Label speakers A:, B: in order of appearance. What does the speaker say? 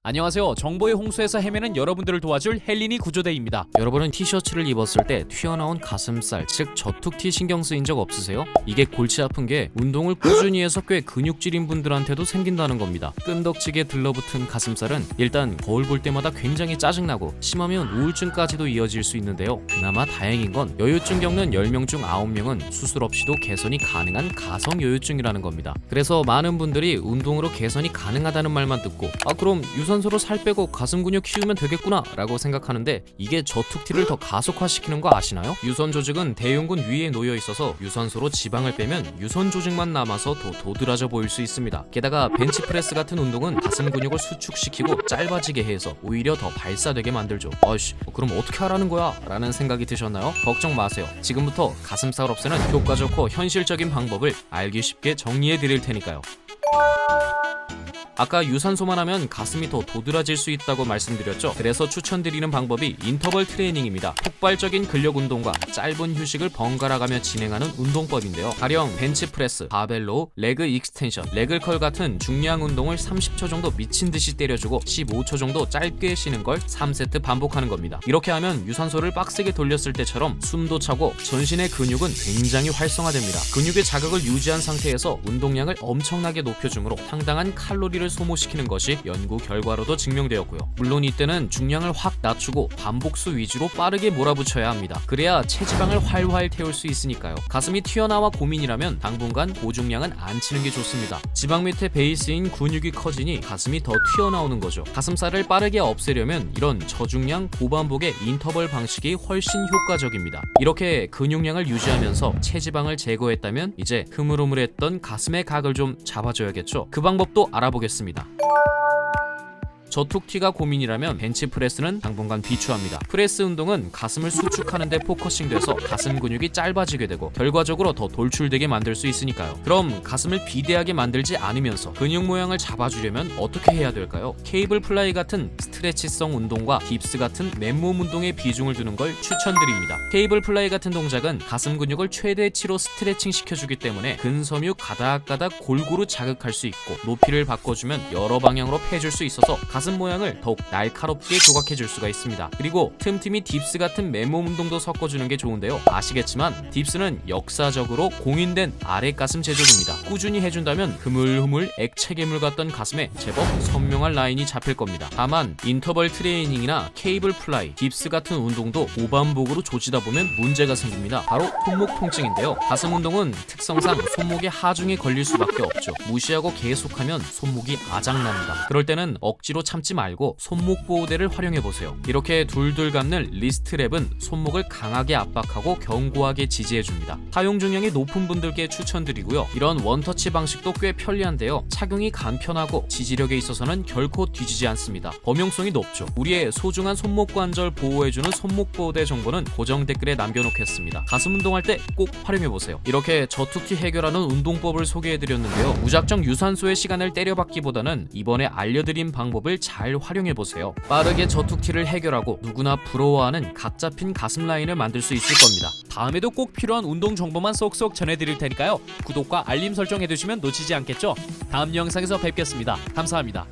A: 안녕하세요. 정보의 홍수에서 헤매는 여러분들을 도와줄 헬린이 구조대입니다. 여러분은 티셔츠를 입었을 때 튀어나온 가슴살, 즉 저툭티 신경 쓰인 적 없으세요? 이게 골치 아픈 게 운동을 꾸준히 해서 꽤 근육질인 분들한테도 생긴다는 겁니다. 끈덕지게 들러붙은 가슴살은 일단 거울 볼 때마다 굉장히 짜증나고 심하면 우울증까지도 이어질 수 있는데요. 그나마 다행인 건 여유증 겪는 10명 중 9명은 수술 없이도 개선이 가능한 가성 여유증이라는 겁니다. 그래서 많은 분들이 운동으로 개선이 가능하다는 말만 듣고 그럼 유산소로 살 빼고 가슴 근육 키우면 되겠구나 라고 생각하는데 이게 저툭티를 더 가속화시키는 거 아시나요? 유선 조직은 대흉근 위에 놓여 있어서 유산소로 지방을 빼면 유선 조직만 남아서 더 도드라져 보일 수 있습니다. 게다가 벤치프레스 같은 운동은 가슴 근육을 수축시키고 짧아지게 해서 오히려 더 발사되게 만들죠. 그럼 어떻게 하라는 거야? 라는 생각이 드셨나요? 걱정 마세요. 지금부터 가슴살 없애는 효과 좋고 현실적인 방법을 알기 쉽게 정리해 드릴 테니까요. 아까 유산소만 하면 가슴이 더 도드라질 수 있다고 말씀드렸죠. 그래서 추천드리는 방법이 인터벌 트레이닝입니다. 폭발적인 근력 운동과 짧은 휴식을 번갈아가며 진행하는 운동법인데요. 가령 벤치프레스, 바벨로, 레그 익스텐션, 레글컬 같은 중량 운동을 30초 정도 미친 듯이 때려주고 15초 정도 짧게 쉬는 걸 3세트 반복하는 겁니다. 이렇게 하면 유산소를 빡세게 돌렸을 때처럼 숨도 차고 전신의 근육은 굉장히 활성화됩니다. 근육의 자극을 유지한 상태에서 운동량을 엄청나게 높여주므로 상당한 칼로리를 소모시키는 것이 연구 결과로도 증명되었고요. 물론 이때는 중량을 확 낮추고 반복수 위주로 빠르게 몰아붙여야 합니다. 그래야 체지방을 활활 태울 수 있으니까요. 가슴이 튀어나와 고민이라면 당분간 고중량은 안 치는 게 좋습니다. 지방 밑에 베이스인 근육이 커지니 가슴이 더 튀어나오는 거죠. 가슴살을 빠르게 없애려면 이런 저중량 고반복의 인터벌 방식이 훨씬 효과적입니다. 이렇게 근육량을 유지하면서 체지방을 제거했다면 이제 흐물흐물했던 가슴의 각을 좀 잡아줘야겠죠. 그 방법도 알아보겠습니다. 저툭티가 고민이라면 벤치프레스는 당분간 비추합니다. 프레스 운동은 가슴을 수축하는 데 포커싱돼서 가슴 근육이 짧아지게 되고 결과적으로 더 돌출되게 만들 수 있으니까요. 그럼 가슴을 비대하게 만들지 않으면서 근육 모양을 잡아주려면 어떻게 해야 될까요? 케이블 플라이 같은 스트레치성 운동과 딥스 같은 맨몸 운동에 비중을 두는 걸 추천드립니다. 케이블 플라이 같은 동작은 가슴 근육을 최대치로 스트레칭 시켜주기 때문에 근섬유 가닥가닥 골고루 자극할 수 있고 높이를 바꿔주면 여러 방향으로 패줄 수 있어서 가슴 모양을 더욱 날카롭게 조각해줄 수가 있습니다. 그리고 틈틈이 딥스 같은 맨몸 운동도 섞어주는 게 좋은데요. 아시겠지만 딥스는 역사적으로 공인된 아래 가슴 제조기입니다. 꾸준히 해준다면 흐물흐물 액체괴물 같던 가슴에 제법 선명한 라인이 잡힐 겁니다. 다만 인터벌 트레이닝이나 케이블 플라이, 딥스 같은 운동도 고반복으로 조지다 보면 문제가 생깁니다. 바로 손목 통증인데요. 가슴 운동은 특성상 손목의 하중에 걸릴 수밖에 없죠. 무시하고 계속하면 손목이 아작납니다. 그럴 때는 억지로 참지 말고 손목 보호대를 활용해보세요. 이렇게 둘둘 감는 리스트랩은 손목을 강하게 압박하고 견고하게 지지해줍니다. 사용 중량이 높은 분들께 추천드리고요. 이런 원터치 방식도 꽤 편리한데요. 착용이 간편하고 지지력에 있어서는 결코 뒤지지 않습니다. 범용성이 높죠. 우리의 소중한 손목 관절 보호해주는 손목 보호대 정보는 고정 댓글에 남겨놓겠습니다. 가슴 운동할 때 꼭 활용해보세요. 이렇게 저툭티 해결하는 운동법을 소개해드렸는데요. 무작정 유산소의 시간을 때려박기보다는 이번에 알려드린 방법을 잘 활용해보세요. 빠르게 저툭티를 해결하고 누구나 부러워하는 각 잡힌 가슴 라인을 만들 수 있을 겁니다. 다음에도 꼭 필요한 운동 정보만 쏙쏙 전해드릴 테니까요. 구독과 알림 설정 해두시면 놓치지 않겠죠? 다음 영상에서 뵙겠습니다. 감사합니다.